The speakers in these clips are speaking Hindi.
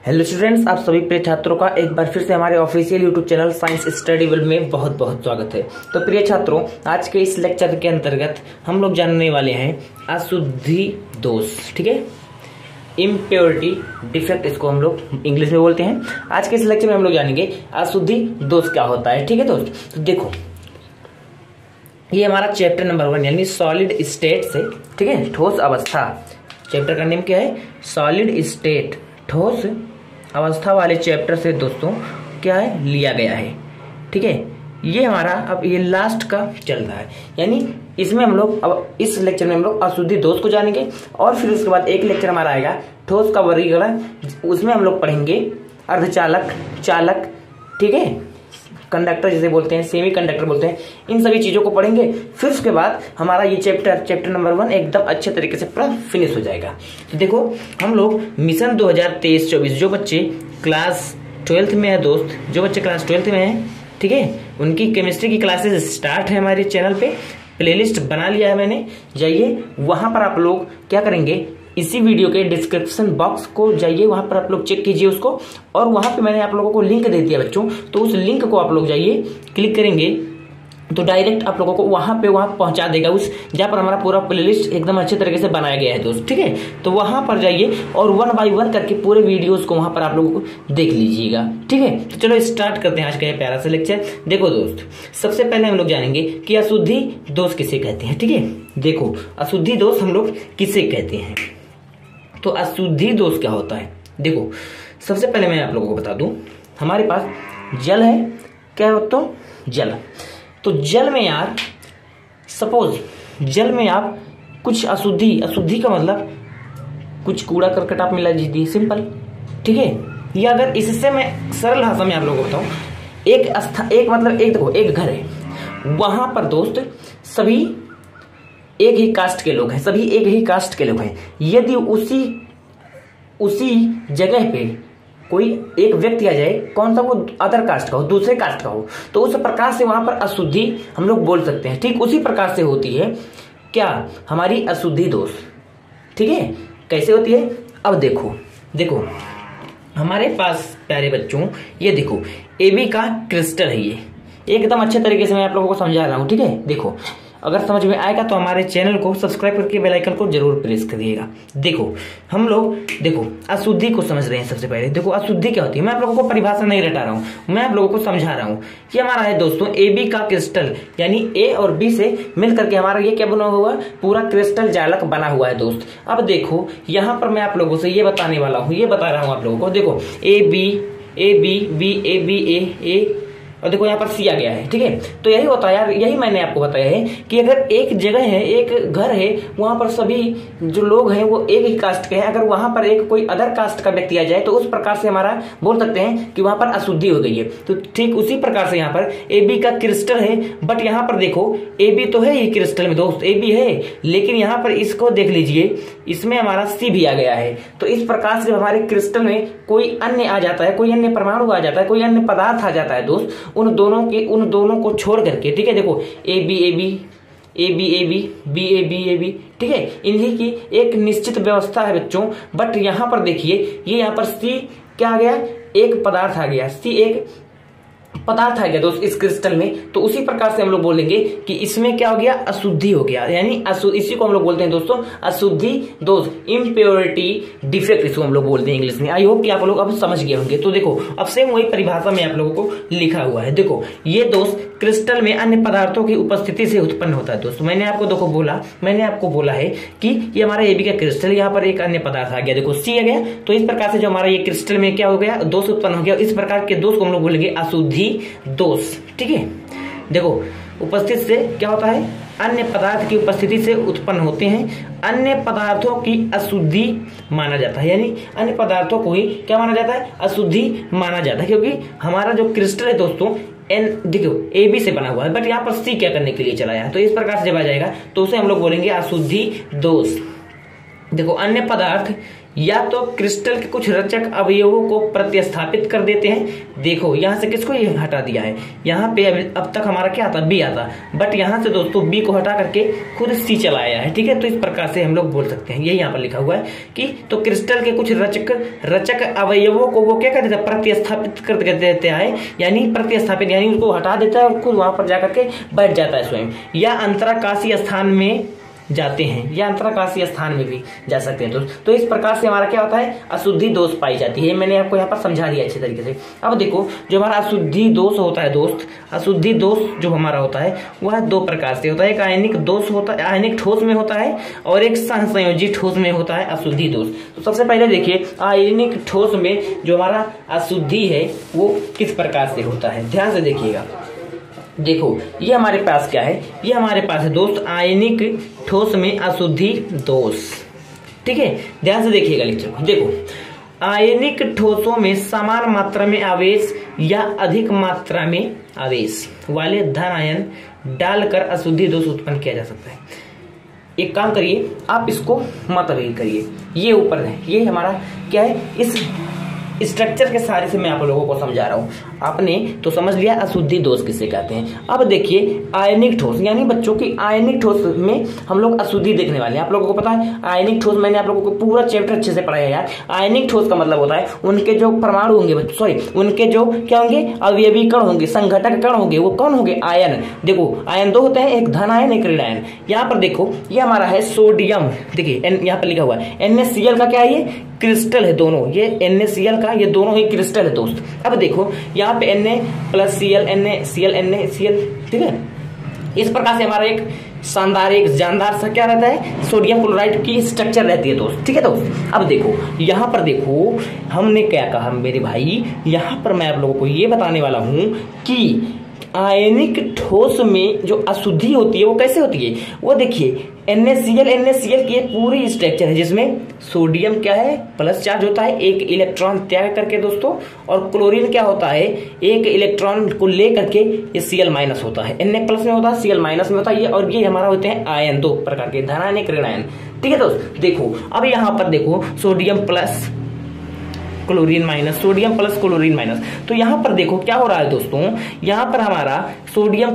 हेलो स्टूडेंट्स, आप सभी प्रिय छात्रों का एक बार फिर से हमारे official YouTube channel science study world में बहुत बहुत स्वागत है। तो प्रिय छात्रों, आज के इस लेक्चर के अंतर्गत हम लोग जानने वाले हैं अशुद्धि दोष। ठीक है, इम्प्योरिटी डिफेक्ट इसको हम लोग इंग्लिश में बोलते हैं। आज के इस लेक्चर में हम लोग जानेंगे अशुद्धि दोष क्या होता है। ठीक है दोस्त, तो देखो ये हमारा चैप्टर नंबर 1 यानी सॉलिड स्टेट से, ठीक है, ठोस अवस्था। चैप्टर का नेम क्या है? सॉलिड स्टेट, ठोस अवस्था वाले चैप्टर से दोस्तों क्या है, लिया गया है। ठीक है, ये हमारा अब ये लास्ट का चल रहा है, यानी इसमें हम लोग अब इस लेक्चर में हम लोग अशुद्धि दोष को जानेंगे और फिर उसके बाद एक लेक्चर हमारा आएगा ठोस का वर्गीकरण। उसमें हम लोग पढ़ेंगे अर्धचालक, चालक, ठीक है, कंडक्टर जिसे बोलते हैं, सेमी कंडक्टर बोलते हैं, इन सभी चीजों को पढ़ेंगे। फिर उसके बाद हमारा ये चैप्टर नंबर 1 एकदम अच्छे तरीके से पूरा फिनिश हो जाएगा। तो देखो हम लोग मिशन 2023-24 जो बच्चे क्लास 12th में है दोस्त, जो बच्चे क्लास 12th में है, ठीक है, उनकी केमिस्ट्री की क्लासेस स्टार्ट है हमारे चैनल पे। प्लेलिस्ट बना लिया है मैंने, जाइए वहां पर आप लोग क्या करेंगे, इसी वीडियो के डिस्क्रिप्शन बॉक्स को जाइए, वहां पर आप लोग चेक कीजिए उसको, और वहां पे मैंने आप लोगों को लिंक दे दिया बच्चों। तो उस लिंक को आप लोग जाइए, क्लिक करेंगे तो डायरेक्ट आप लोगों को वहां पहुंचा देगा, उस जहां पर हमारा पूरा प्लेलिस्ट एकदम अच्छे तरीके से बनाया गया है दोस्त। ठीक है, तो वहां पर जाइए और 1 बाय 1 करके पूरे वीडियोस को वहां पर आप लोगों को देख लीजिएगा। ठीक है, तो चलो स्टार्ट करते हैं आज का ये प्यारा सा लेक्चर। देखो दोस्त, सबसे पहले हम लोग जानेंगे कि अशुद्धि दोष किसे कहते हैं। ठीक है, देखो अशुद्धि दोष हम लोग किसे कहते हैं। तो अशुद्धि दोष क्या होता है, देखो सबसे पहले मैं आप लोगों को बता दूं, हमारे पास जल है, क्या है तो जल। तो जल में यार सपोज जल में आप कुछ अशुद्धि का मतलब कुछ कूड़ा करकट आप मिला दीजिए, सिंपल। ठीक है, या अगर इससे मैं सरल भाषा में आप लोगों को बताऊं, देखो एक घर है, वहां पर दोस्त सभी एक ही कास्ट के लोग हैं, सभी एक ही कास्ट के लोग हैं। यदि उसी जगह पे कोई एक व्यक्ति आ जाए, कौन सा, वो अदर कास्ट का हो, दूसरे कास्ट का हो, तो उस प्रकार से वहां पर अशुद्धि हम लोग बोल सकते हैं। ठीक उसी प्रकार से होती है क्या हमारी अशुद्धि दोष। ठीक है, कैसे होती है अब देखो हमारे पास प्यारे बच्चों, ये देखो AB का क्रिस्टल है, ये एकदम अच्छे तरीके से मैं आप लोगों को समझा रहा हूं। ठीक है, देखो अगर समझ में आएगा तो हमारे चैनल को सब्सक्राइब करके बेल आइकन को जरूर प्रेस करिएगा। देखो हम लोग अशुद्धि को समझ रहे हैं। सबसे पहले देखो अशुद्धि क्या होती है, मैं आप लोगों को परिभाषा नहीं रटा रहा हूं, मैं आप लोगों को समझा रहा हूं कि हमारा है दोस्तों AB का क्रिस्टल, यानी A और B से मिल करके हमारा ये क्या बना हुआ, पूरा क्रिस्टल जालक बना हुआ है दोस्त। अब देखो यहाँ पर मैं आप लोगों से ये बताने वाला हूँ, ये बता रहा हूँ आप लोगों को। देखो AB B AB A और देखो यहाँ पर C आ गया है। ठीक है, तो यही होता है यार, यही मैंने आपको बताया है कि अगर एक जगह है, एक घर है, वहां पर सभी जो लोग हैं वो एक ही कास्ट के हैं, अगर वहां पर एक कोई अदर कास्ट का व्यक्ति आ जाए तो उस प्रकार से हमारा बोल सकते हैं कि वहां पर अशुद्धि हो गई है। तो ठीक उसी प्रकार से यहाँ पर AB का क्रिस्टल है, बट यहाँ पर देखो AB तो है, ये क्रिस्टल में दोस्त AB है, लेकिन यहाँ पर इसको देख लीजिए, इसमें हमारा C भी आ गया है। तो इस प्रकार से हमारे क्रिस्टल में कोई अन्य आ जाता है, कोई अन्य परमाणु आ जाता है, कोई अन्य पदार्थ आ जाता है दोस्त, उन दोनों को छोड़ करके। ठीक है, देखो AB B AB, ठीक है, इन्हीं की एक निश्चित व्यवस्था है बच्चों। बट यहां पर देखिए, ये यहां पर C क्या आ गया, एक पदार्थ आ गया, C एक पदार्थ आ गया दोस्त इस क्रिस्टल में। तो उसी प्रकार से हम लोग बोलेंगे कि इसमें क्या हो गया, अशुद्धि हो गया, यानी इसी को हम लोग बोलते हैं दोस्तों अशुद्धि दोष, इम्प्योरिटी डिफेक्ट इसको हम लोग बोलते हैं इंग्लिश में। आई होप कि आप लोग अब समझ गए होंगे। तो देखो अब सेम वही परिभाषा में आप लोगों को लिखा हुआ है। देखो ये दोष क्रिस्टल में अन्य पदार्थों की उपस्थिति से उत्पन्न होता है दोस्तों। मैंने आपको बोला है कि ये हमारा AB का क्रिस्टल, यहाँ पर एक अन्य पदार्थ आ गया, देखो C आ गया। तो इस प्रकार से जो हमारा ये क्रिस्टल में क्या हो गया, दोष उत्पन्न हो गया। इस प्रकार के दोष को हम लोग बोलेंगे अशुद्धि दोष। ठीक है, देखो उपस्थित से क्या होता है, अन्य पदार्थ की उपस्थिति से उत्पन्न होते हैं, अन्य पदार्थों की अशुद्धि माना जाता है, यानी अन्य पदार्थों को ही क्या माना जाता है, अशुद्धि माना जाता है, क्योंकि हमारा जो क्रिस्टल है दोस्तों देखो AB से बना हुआ है, बट यहाँ पर C क्या करने के लिए चलाया, तो इस प्रकार से जब आ जाएगा तो उसे हम लोग बोलेंगे अशुद्धि दोष। देखो अन्य पदार्थ या तो क्रिस्टल के कुछ रचक अवयवों को प्रतिस्थापित कर देते हैं। देखो यहां से किसको ये हटा दिया है, यहाँ पे अब तक हमारा क्या आता, बी आता, बट यहाँ से दोस्तों बी को हटा करके खुद सी चलाया है। ठीक है, तो इस प्रकार से हम लोग बोल सकते हैं, यही यहाँ पर लिखा हुआ है कि तो क्रिस्टल के कुछ रचक अवयवों को वो क्या कर देता है, प्रतिस्थापित कर देते हैं, यानी प्रतिस्थापित यानी उसको हटा देता है और खुद वहां पर जाकर के बैठ जाता है स्वयं, या अंतराकाशीय स्थान में जाते हैं, या अंतराकाशीय स्थान में भी जा सकते हैं दोस्त। तो इस प्रकार से हमारा क्या होता है, अशुद्धि दोष पाई जाती है। मैंने आपको यहाँ पर समझा दिया अच्छे तरीके से। अब देखो जो हमारा अशुद्धि दोष होता है दोस्त, अशुद्धि दोष जो हमारा होता है वह दो प्रकार से होता है। एक आयनिक दोष होता है, आयनिक ठोस में होता है, और एक सहसंयोजी ठोस में होता है अशुद्धि दोष। तो सबसे पहले देखिए आयनिक ठोस में जो हमारा अशुद्धि है वो किस प्रकार से होता है, ध्यान से देखिएगा। देखो ये हमारे पास क्या है, ये हमारे पास है दोस्त आयनिक ठोस में अशुद्धि दोष। ठीक है, ध्यान से देखिएगा लेक्चर को। देखो आयनिक ठोसों में समान मात्रा में आवेश या अधिक मात्रा में आवेश वाले धन आयन डालकर अशुद्धि दोष उत्पन्न किया जा सकता है। एक काम करिए, आप इसको मत अवेयर करिए, ये ऊपर है, ये हमारा क्या है, इस स्ट्रक्चर के सारे से मैं आप लोगों को समझा रहा हूं। आपने तो समझ लिया अशुद्धि दोष किसे कहते हैं। अब देखिए आयनिक ठोस, यानी बच्चों की आयनिक ठोस में हम लोग अशुद्धि देखने वाले हैं। आप लोगों को पता है आयनिक ठोस, मैंने आप लोगों को पूरा चैप्टर अच्छे से पढ़ाया यार। आयनिक ठोस का मतलब होता है उनके जो परमाणु होंगे, सॉरी उनके जो क्या होंगे, अवयवी कण होंगे, संघटक कण होंगे, वो कौन होंगे, आयन। देखो आयन दो होते हैं, एक धन आयन एक ऋण आयन। यहाँ पर देखो ये हमारा है सोडियम, देखिए यहाँ पर लिखा हुआ है NaCl का क्या है, ये क्रिस्टल है दोनों, ये NaCl का ये दोनों ही क्रिस्टल है दोस्त। अब देखो यहाँ पे Na+Cl NaCl NaCl, ठीक है। इस प्रकार से हमारा एक शानदार एक जानदार सा क्या रहता है, सोडियम क्लोराइड की स्ट्रक्चर रहती है दोस्त। ठीक है दोस्त, अब देखो यहाँ पर देखो हमने क्या कहा मेरे भाई, यहाँ पर मैं आप लोगों को ये बताने वाला हूं कि आयनिक ठोस में जो अशुद्धि होती है वो कैसे होती है। वो देखिए NaCl की पूरी स्ट्रक्चर है जिसमें सोडियम क्या है, प्लस चार्ज होता है, एक इलेक्ट्रॉन त्याग करके दोस्तों, और क्लोरीन क्या होता है, एक इलेक्ट्रॉन को लेकर के ये Cl माइनस होता है, Na+ में होता है, Cl माइनस में होता है, और ये हमारा होते हैं आयन, दो प्रकार के, धन आयन एक ऋण आयन। ठीक है दोस्त, देखो अब यहाँ पर देखो sodium plus chlorine minus, sodium plus chlorine minus. तो यहाँ पर देखो क्या हो रहा है दोस्तों, यहाँ पर हमारा सोडियम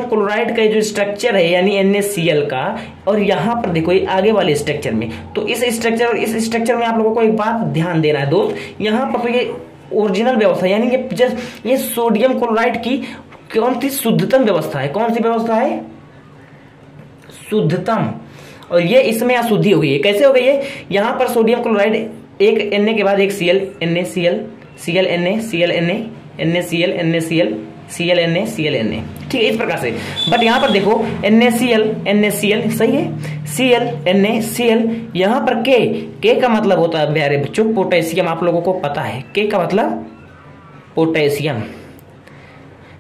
क्लोराइड का जो स्ट्रक्चर है यानी NaCl का, और यहाँ पर देखो ये आगे वाले स्ट्रक्चर में, तो इस स्ट्रक्चर और इस स्ट्रक्चर में आप लोगों को एक बात ध्यान देना है दोस्त। यहाँ पर तो ये ओरिजिनल व्यवस्था यानी ये सोडियम क्लोराइड की कौन सी शुद्धतम व्यवस्था है, कौन सी व्यवस्था है, शुद्धतम, और ये इसमें अशुद्धि हो गई है। कैसे हो गई है, यहाँ पर सोडियम क्लोराइड एक Na के बाद एक Cl NaCl Cl Na Cl Na NaCl NaCl Cl Na Cl Na, ठीक है इस प्रकार से। बट यहाँ पर देखो NaCl सही है, Cl NaCl, यहाँ पर K का मतलब होता है प्यारे बच्चों पोटेशियम, आप लोगों को पता है K का मतलब पोटेशियम।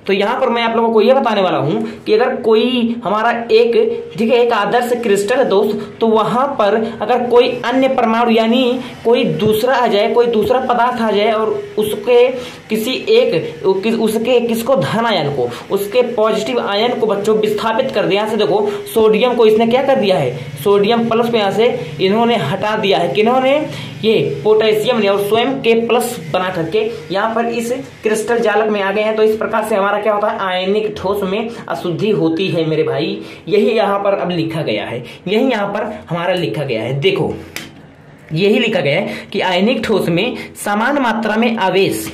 तो यहाँ पर मैं आप लोगों को ये बताने वाला हूं कि अगर कोई हमारा एक, ठीक है, एक आदर्श क्रिस्टल है दोस्त, तो वहां पर अगर कोई अन्य परमाणु यानी कोई दूसरा आ जाए, कोई दूसरा पदार्थ आ जाए और उसके किसी एक उसके किसको धन आयन को, उसके पॉजिटिव आयन को बच्चों विस्थापित कर दिया। यहाँ से देखो सोडियम को इसने क्या कर दिया है, सोडियम प्लस में यहाँ से इन्होंने हटा दिया है, किन्होंने, ये पोटेशियम ने, और स्वयं K+ बना करके यहाँ पर इस क्रिस्टल जालक में आ गए हैं। तो इस प्रकार से हमारा क्या होता है, आयनिक ठोस में अशुद्धि होती है मेरे भाई। यही यहाँ पर अब लिखा गया है, यही यहाँ पर हमारा लिखा गया है। देखो यही लिखा गया है कि आयनिक ठोस में समान मात्रा में आवेश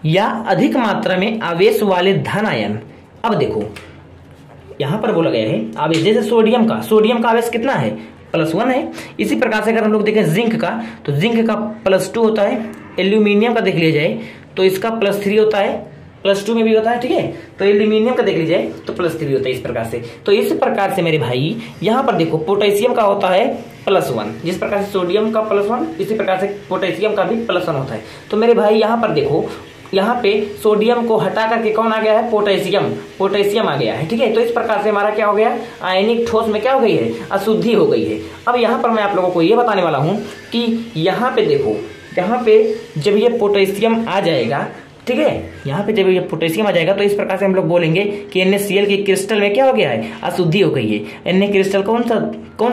या अधिक मात्रा में आवेश वाले धन आयन। अब देखो यहां पर बोला गया है आवेश, जैसे सोडियम का आवेश कितना है, +1 है। इसी प्रकार से अगर हम लोग देखें जिंक का, तो जिंक का +2 होता है। एल्यूमिनियम का देख लिया जाए तो इसका +3 होता है, +2 में भी होता है, ठीक है। तो एल्यूमिनियम का देख लीजिए तो +3 होता है इस प्रकार से। तो इस प्रकार से मेरे भाई यहाँ पर देखो पोटेशियम का होता है +1, जिस प्रकार से सोडियम का +1, इसी प्रकार से पोटेशियम का भी +1 होता है। तो मेरे भाई यहाँ पर देखो, यहाँ पे सोडियम को हटा करके कौन आ गया है, पोटेशियम आ गया है, ठीक है। तो इस प्रकार से हमारा क्या हो गया, आयनिक ठोस में क्या हो गई है, अशुद्धि हो गई है। अब यहाँ पर मैं आप लोगों को ये बताने वाला हूँ कि यहाँ पे देखो, यहाँ पे जब ये पोटेशियम आ जाएगा ठीक है। यहाँ पे जब ये पोटेशियम आ जाएगा तो इस प्रकार से हम लोग बोलेंगे कि NaCl के क्रिस्टल में क्या हो गया है, अशुद्धि हो गई है। Na क्रिस्टल कौन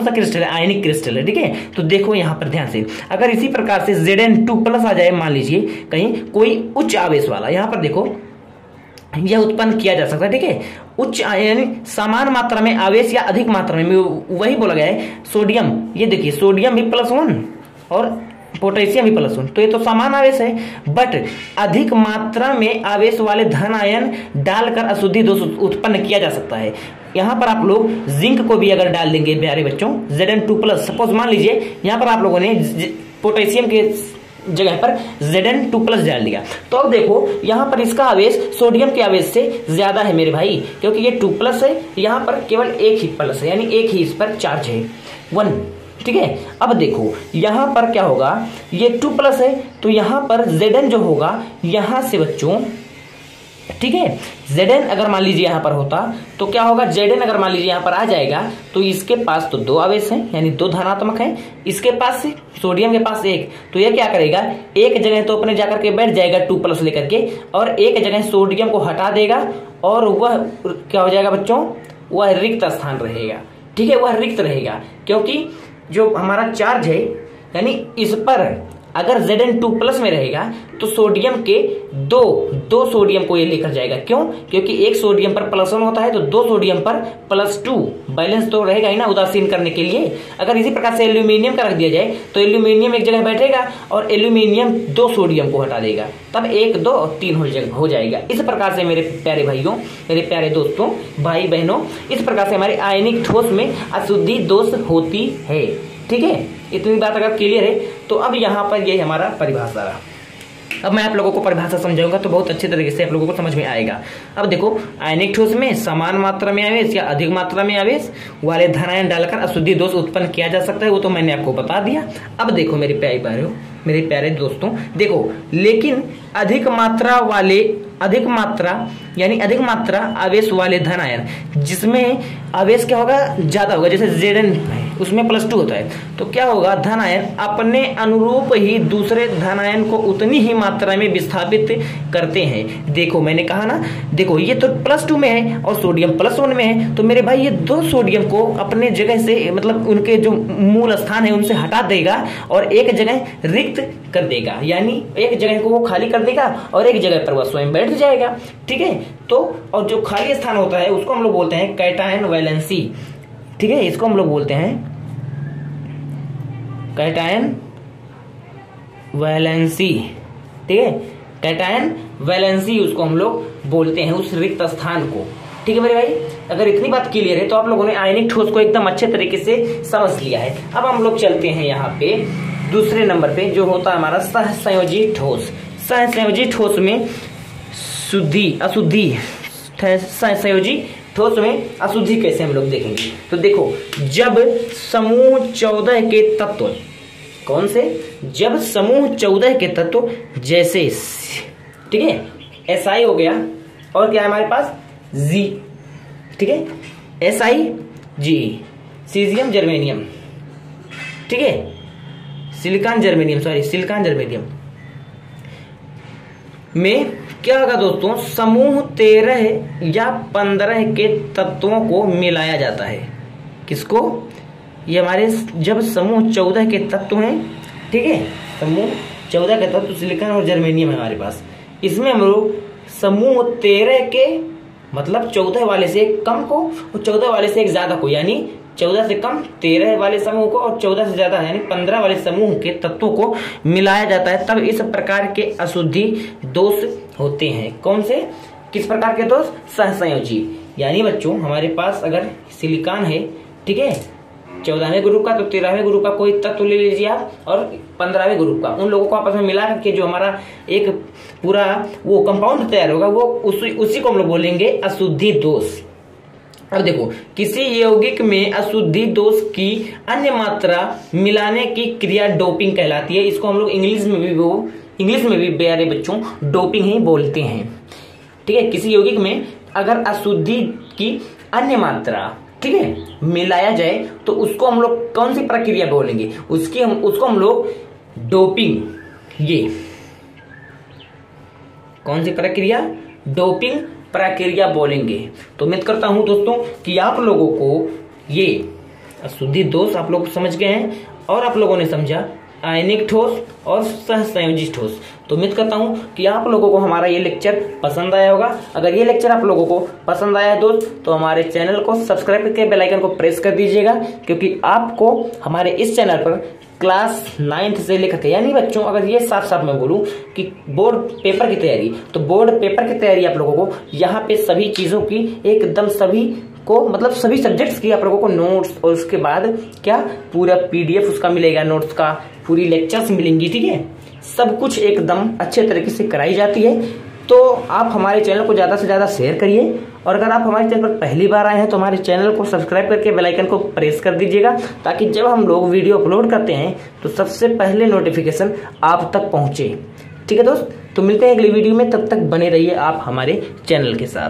सा क्रिस्टल है, आयनिक क्रिस्टल है, ठीक है। तो देखो यहाँ पर ध्यान से, अगर इसी प्रकार से Zn2+ आ जाए, मान लीजिए कहीं कोई उच्च आवेश वाला, यहाँ पर देखो यह उत्पन्न किया जा सकता है, ठीक है। उच्च यानी समान मात्रा में आवेश या अधिक मात्रा में, वही बोला गया है। सोडियम, ये देखिए सोडियम भी +1 और पोटेशियम भी +1, तो ये तो समान आवेश है, बट अधिक मात्रा में आवेश वाले धन आयन डालकर अशुद्धि दोष उत्पन्न किया जा सकता है। यहाँ पर आप लोग जिंक को भी अगर डाल देंगे प्यारे बच्चों, Zn2+, सपोज मान लीजिए यहाँ पर आप लोगों ने पोटेशियम के जगह पर Zn2+ डाल दिया, तो अब देखो यहाँ पर इसका आवेश सोडियम के आवेश से ज्यादा है मेरे भाई, क्योंकि ये 2+ है, यहाँ पर केवल एक ही प्लस है, यानी एक ही इस पर चार्ज है, 1, ठीक है। अब देखो यहाँ पर क्या होगा, ये 2+ है, तो यहाँ पर Zn जो होगा यहाँ से बच्चों, ठीक है, Zn अगर मान लीजिए यहाँ पर होता तो क्या होगा, Zn अगर मान लीजिए यहाँ पर आ जाएगा तो इसके पास तो 2 आवेश हैं, यानी 2 धनात्मक हैं, इसके पास से सोडियम के पास 1, तो यह क्या करेगा, एक जगह तो अपने जाकर के बैठ जाएगा 2+ लेकर के, और एक जगह सोडियम को हटा देगा, और वह क्या हो जाएगा बच्चों, वह रिक्त स्थान रहेगा, ठीक है, वह रिक्त रहेगा, क्योंकि जो हमारा चार्ज है, यानी इस पर अगर Zn2+ में रहेगा तो सोडियम के दो सोडियम को ये लेकर जाएगा, क्यों, क्योंकि एक सोडियम पर +1 होता है, तो 2 सोडियम पर +2, बैलेंस तो रहेगा ही ना, उदासीन करने के लिए। अगर इसी प्रकार से एल्यूमिनियम का रख दिया जाए तो एल्यूमिनियम एक जगह बैठेगा और एल्यूमिनियम 2 सोडियम को हटा देगा, तब 1, 2 और 3 हो जाएगा। इस प्रकार से मेरे प्यारे भाइयों, मेरे प्यारे दोस्तों, भाई बहनों, इस प्रकार से हमारे आयनिक ठोस में अशुद्धि दोष होती है, ठीक है। इतनी बात अगर क्लियर है तो अब यहाँ पर ये हमारा परिभाषा रहा। अब मैं आप लोगों को परिभाषा समझाऊंगा तो बहुत अच्छे तरीके से आप लोगों को समझ में आएगा। अब देखो, आयनिक ठोस में समान मात्रा में आवेश या अधिक मात्रा में आवेश वाले धन आयन डालकर अशुद्धि दोष उत्पन्न किया जा सकता है, वो तो मैंने आपको बता दिया। अब देखो मेरे प्यारे भाइयों, मेरे प्यारे दोस्तों, देखो, लेकिन अधिक मात्रा आवेश वाले धन आयन, जिसमें आवेश क्या होगा, ज्यादा होगा, जैसे Zn उसमें +2 होता है, तो क्या होगा, धन आयन अपने अनुरूप ही दूसरे धन आयन को उतनी ही मात्रा में विस्थापित करते हैं। देखो मैंने कहा ना, देखो ये तो +2 में है और सोडियम +1 में है, तो मेरे भाई ये 2 सोडियम को अपने जगह से, मतलब उनके जो मूल स्थान है उनसे हटा देगा और एक जगह रिक्त कर देगा, यानी एक जगह को वो खाली कर देगा और एक जगह पर वह स्वयं बैठ जाएगा, ठीक है। तो और जो खाली स्थान होता है उसको हम लोग बोलते हैं कैटायन वैलेंसी, ठीक है, इसको हम लोग बोलते हैं कैटायन वैलेंसी, ठीक है, कैटायन वैलेंसी उसको हम लोग बोलते हैं, उस रिक्त स्थान को, ठीक है मेरे भाई। अगर इतनी बात क्लियर है तो आप लोगों ने आयनिक ठोस को एकदम अच्छे तरीके से समझ लिया है। अब हम लोग चलते हैं यहाँ पे दूसरे नंबर पे, जो होता है हमारा सहसंयोजी ठोस। सहसंयोजी ठोस में अशुद्धि सहसंयोजी ठोस में अशुद्धि कैसे हम लोग देखेंगे। तो देखो, जब समूह 14 के तत्व, कौन से, जब समूह 14 के तत्व जैसे, ठीक है, Si हो गया, और क्या है हमारे पास, G, ठीक है, SiG, सीजियम जर्मेनियम, ठीक है, सिलिकॉन जर्मेनियम में क्या होगा दोस्तों, समूह 13 या 15 के तत्वों को मिलाया जाता है। किसको, ये हमारे जब समूह 14 के तत्व हैं, ठीक है, समूह 14 के तत्व सिलिकॉन और जर्मेनियम है हमारे पास, इसमें हम लोग समूह 13 के, मतलब 14 वाले से एक कम को और 14 वाले से एक ज्यादा को, यानी 14 से कम 13 वाले समूह को और 14 से ज्यादा यानी 15 वाले समूह के तत्वों को मिलाया जाता है, तब इस प्रकार के अशुद्धि दोष होते हैं। कौन से, किस प्रकार के दोष, सहसंयोजी। यानी बच्चों हमारे पास अगर सिलिकॉन है, ठीक है, 14वें ग्रुप का, तो 13वें ग्रुप का कोई तत्व ले लीजिए आप, और 15वें ग्रुप का, उन लोगों को आपस में मिला करके जो हमारा एक पूरा वो कंपाउंड तैयार होगा, वो उसी को हम लोग बोलेंगे अशुद्धि दोष। अब देखो, किसी यौगिक में अशुद्धि दोष की अन्य मात्रा मिलाने की क्रिया डोपिंग कहलाती है। इसको हम लोग इंग्लिश में भी प्यारे बच्चों डोपिंग ही बोलते हैं, ठीक है। किसी यौगिक में अगर अशुद्धि की अन्य मात्रा, ठीक है, मिलाया जाए तो उसको हम लोग कौन सी प्रक्रिया बोलेंगे, उसको हम लोग डोपिंग, ये कौन सी प्रक्रिया? डोपिंग प्रक्रिया बोलेंगे। तो उम्मीद करता हूं दोस्तों कि आप लोगों को ये अशुद्धि दोष आप लोग समझ गए हैं और आप लोगों ने समझा आयनिक ठोस और सहसंयोजी ठोस। तो उम्मीद करता हूं कि आप लोगों को हमारा ये लेक्चर पसंद आया होगा। अगर ये लेक्चर आप लोगों को पसंद आया है दोस्त, तो हमारे चैनल को सब्सक्राइब करके बेल आइकन को प्रेस कर दीजिएगा, क्योंकि आपको हमारे इस चैनल पर क्लास 9th से लेकर के, यानी बच्चों अगर ये साफ साफ मैं बोलूं कि बोर्ड पेपर की तैयारी, तो बोर्ड पेपर की तैयारी आप लोगों को यहाँ पे सभी चीजों की एकदम सभी को मतलब सभी सब्जेक्ट्स की आप लोगों को नोट्स और उसके बाद क्या पूरा PDF उसका मिलेगा, नोट्स का पूरी लेक्चर्स मिलेंगी, ठीक है। सब कुछ एकदम अच्छे तरीके से कराई जाती है। तो आप हमारे चैनल को ज़्यादा से ज़्यादा शेयर करिए, और अगर आप हमारे चैनल पर पहली बार आए हैं तो हमारे चैनल को सब्सक्राइब करके बेल आइकन को प्रेस कर दीजिएगा, ताकि जब हम लोग वीडियो अपलोड करते हैं तो सबसे पहले नोटिफिकेशन आप तक पहुँचे, ठीक है दोस्त। तो मिलते हैं अगली वीडियो में, तब तक बने रहिए आप हमारे चैनल के साथ।